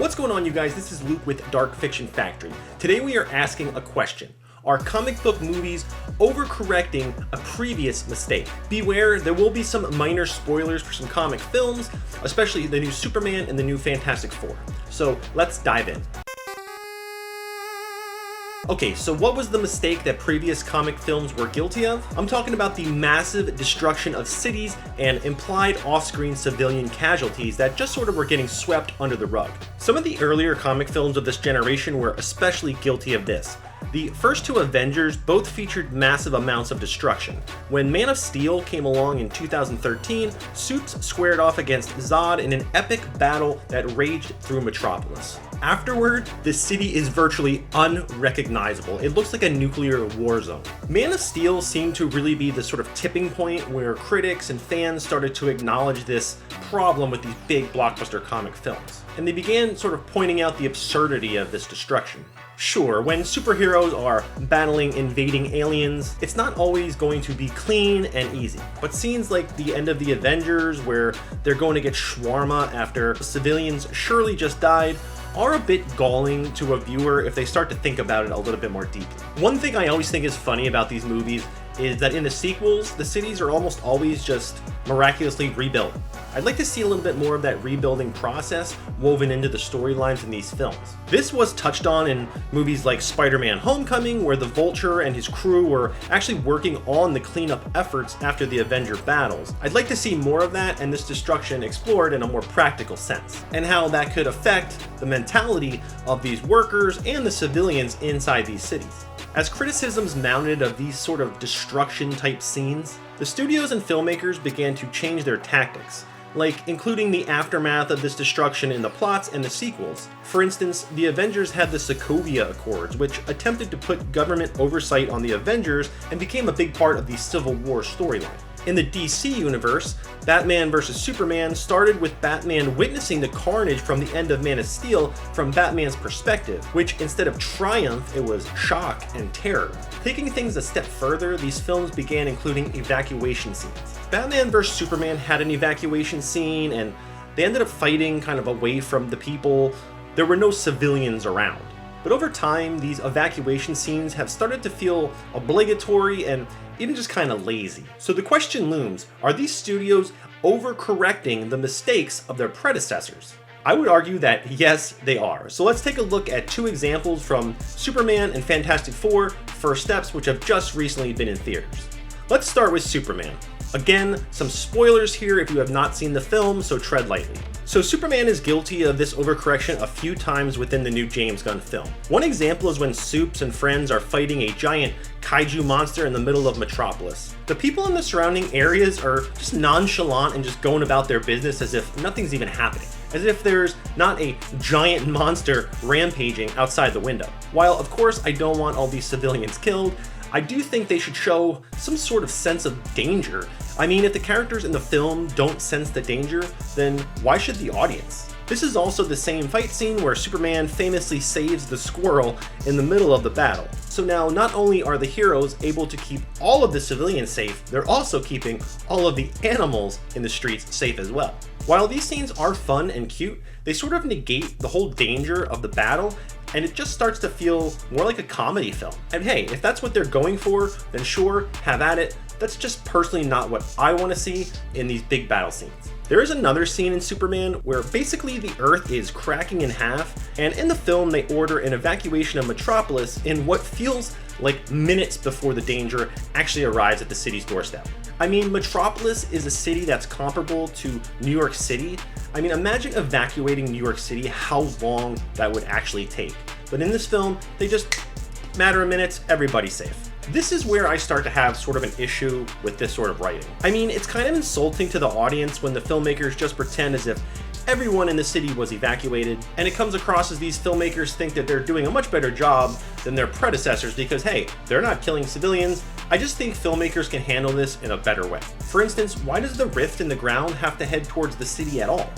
What's going on, you guys? This is Luke with Dark Fiction Factory. Today we are asking a question. Are comic book movies overcorrecting a previous mistake? Beware, there will be some minor spoilers for some comic films, especially the new Superman and the new Fantastic Four. So let's dive in. Okay, so what was the mistake that previous comic films were guilty of? I'm talking about the massive destruction of cities and implied off-screen civilian casualties that just sort of were getting swept under the rug. Some of the earlier comic films of this generation were especially guilty of this. The first two Avengers both featured massive amounts of destruction. When Man of Steel came along in 2013, Supes squared off against Zod in an epic battle that raged through Metropolis. Afterward, the city is virtually unrecognizable. It looks like a nuclear war zone. Man of Steel seemed to really be the sort of tipping point where critics and fans started to acknowledge this problem with these big blockbuster comic films. And they began sort of pointing out the absurdity of this destruction. Sure, when superheroes are battling invading aliens, it's not always going to be clean and easy. But scenes like the end of the Avengers, where they're going to get shawarma after civilians surely just died, are a bit galling to a viewer if they start to think about it a little bit more deeply. One thing I always think is funny about these movies is that in the sequels, the cities are almost always just miraculously rebuilt. I'd like to see a little bit more of that rebuilding process woven into the storylines in these films. This was touched on in movies like Spider-Man Homecoming, where the Vulture and his crew were actually working on the cleanup efforts after the Avenger battles. I'd like to see more of that and this destruction explored in a more practical sense, and how that could affect the mentality of these workers and the civilians inside these cities. As criticisms mounted of these sort of destruction type scenes, the studios and filmmakers began to change their tactics, like including the aftermath of this destruction in the plots and the sequels. For instance, the Avengers had the Sokovia Accords, which attempted to put government oversight on the Avengers and became a big part of the Civil War storyline. In the DC universe, Batman vs. Superman started with Batman witnessing the carnage from the end of Man of Steel from Batman's perspective, which instead of triumph, it was shock and terror. Taking things a step further, these films began including evacuation scenes. Batman vs. Superman had an evacuation scene, and they ended up fighting kind of away from the people. There were no civilians around. But over time, these evacuation scenes have started to feel obligatory and even just kind of lazy. So the question looms, are these studios overcorrecting the mistakes of their predecessors? I would argue that yes, they are. So let's take a look at two examples from Superman and Fantastic Four: First Steps, which have just recently been in theaters. Let's start with Superman. Again, some spoilers here if you have not seen the film, so tread lightly. So Superman is guilty of this overcorrection a few times within the new James Gunn film. One example is when Supes and friends are fighting a giant kaiju monster in the middle of Metropolis. The people in the surrounding areas are just nonchalant and just going about their business as if nothing's even happening, as if there's not a giant monster rampaging outside the window. While of course I don't want all these civilians killed, I do think they should show some sort of sense of danger. I mean, if the characters in the film don't sense the danger, then why should the audience? This is also the same fight scene where Superman famously saves the squirrel in the middle of the battle. So now not only are the heroes able to keep all of the civilians safe, they're also keeping all of the animals in the streets safe as well. While these scenes are fun and cute, they sort of negate the whole danger of the battle, and it just starts to feel more like a comedy film. And hey, if that's what they're going for, then sure, have at it. That's just personally not what I want to see in these big battle scenes. There is another scene in Superman where basically the Earth is cracking in half, and in the film they order an evacuation of Metropolis in what feels like minutes before the danger actually arrives at the city's doorstep. I mean, Metropolis is a city that's comparable to New York City. I mean, imagine evacuating New York City, how long that would actually take. But in this film, they just, matter of minutes, everybody's safe. This is where I start to have sort of an issue with this sort of writing. I mean, it's kind of insulting to the audience when the filmmakers just pretend as if everyone in the city was evacuated, and it comes across as these filmmakers think that they're doing a much better job than their predecessors because, hey, they're not killing civilians. I just think filmmakers can handle this in a better way. For instance, why does the rift in the ground have to head towards the city at all?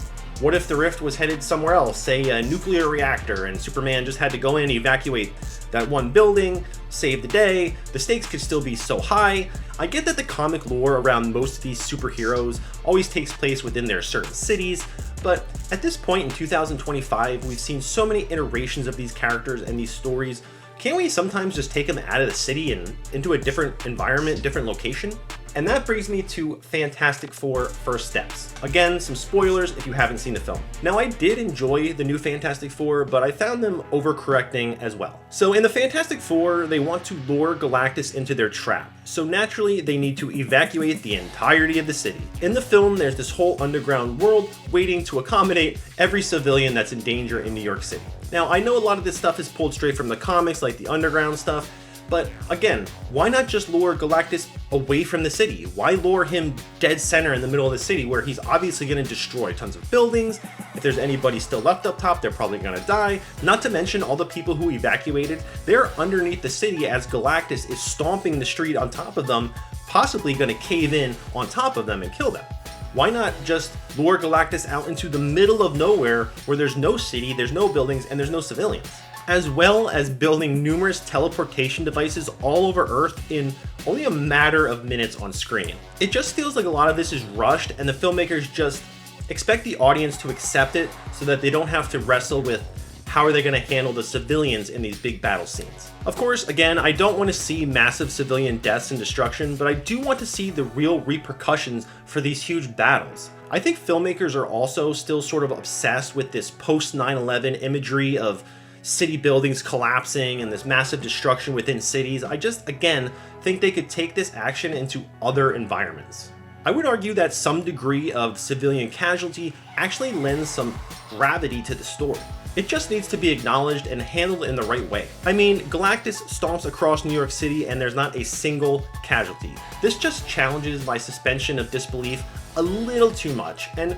What if the rift was headed somewhere else, say a nuclear reactor, and Superman just had to go in and evacuate that one building, save the day? The stakes could still be so high. I get that the comic lore around most of these superheroes always takes place within their certain cities, But at this point in 2025, we've seen so many iterations of these characters and these stories. Can't we sometimes just take them out of the city and into a different environment, different location? And that brings me to Fantastic Four First Steps. Again, some spoilers if you haven't seen the film. Now, I did enjoy the new Fantastic Four, but I found them overcorrecting as well. So in the Fantastic Four, they want to lure Galactus into their trap. So naturally, they need to evacuate the entirety of the city. In the film, there's this whole underground world waiting to accommodate every civilian that's in danger in New York City. Now, I know a lot of this stuff is pulled straight from the comics, like the underground stuff, but again, why not just lure Galactus away from the city? Why lure him dead center in the middle of the city where he's obviously going to destroy tons of buildings? If there's anybody still left up top, they're probably going to die. Not to mention all the people who evacuated, they're underneath the city as Galactus is stomping the street on top of them, possibly going to cave in on top of them and kill them. Why not just lure Galactus out into the middle of nowhere where there's no city, there's no buildings, and there's no civilians? As well as building numerous teleportation devices all over Earth in only a matter of minutes on screen. It just feels like a lot of this is rushed and the filmmakers just expect the audience to accept it so that they don't have to wrestle with how are they going to handle the civilians in these big battle scenes. Of course, again, I don't want to see massive civilian deaths and destruction, but I do want to see the real repercussions for these huge battles. I think filmmakers are also still sort of obsessed with this post 9/11 imagery of city buildings collapsing and this massive destruction within cities. I just, again, think they could take this action into other environments. I would argue that some degree of civilian casualty actually lends some gravity to the story. It just needs to be acknowledged and handled in the right way. I mean, Galactus stomps across New York City and there's not a single casualty. This just challenges my suspension of disbelief a little too much. And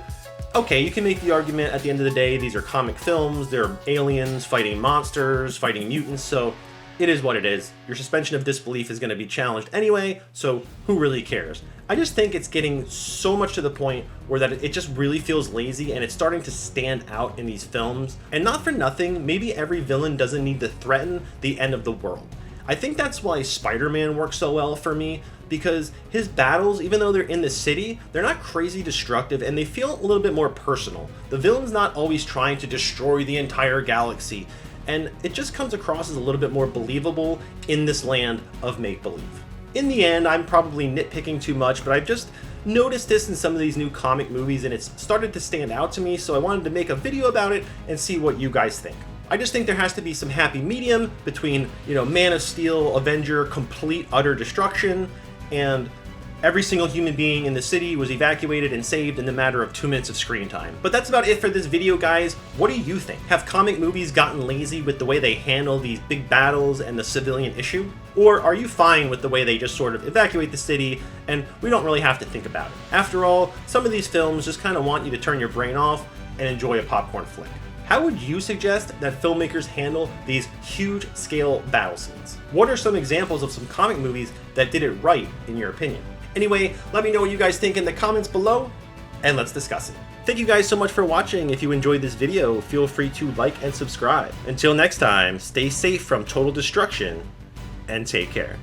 okay, you can make the argument at the end of the day, these are comic films, they're aliens fighting monsters, fighting mutants, so it is what it is. Your suspension of disbelief is going to be challenged anyway, so who really cares? I just think it's getting so much to the point where that it just really feels lazy and it's starting to stand out in these films. And not for nothing, maybe every villain doesn't need to threaten the end of the world. I think that's why Spider-Man works so well for me, because his battles, even though they're in the city, they're not crazy destructive and they feel a little bit more personal. The villain's not always trying to destroy the entire galaxy, and it just comes across as a little bit more believable in this land of make-believe. In the end, I'm probably nitpicking too much, but I've just noticed this in some of these new comic movies and it's started to stand out to me, so I wanted to make a video about it and see what you guys think. I just think there has to be some happy medium between, Man of Steel, Avenger, complete utter destruction, and every single human being in the city was evacuated and saved in the matter of 2 minutes of screen time. But that's about it for this video, guys. What do you think? Have comic movies gotten lazy with the way they handle these big battles and the civilian issue? Or are you fine with the way they just sort of evacuate the city and we don't really have to think about it? After all, some of these films just kind of want you to turn your brain off and enjoy a popcorn flick. How would you suggest that filmmakers handle these huge scale battle scenes? What are some examples of some comic movies that did it right, in your opinion? Anyway, let me know what you guys think in the comments below, and let's discuss it. Thank you guys so much for watching. If you enjoyed this video, feel free to like and subscribe. Until next time, stay safe from total destruction, and take care.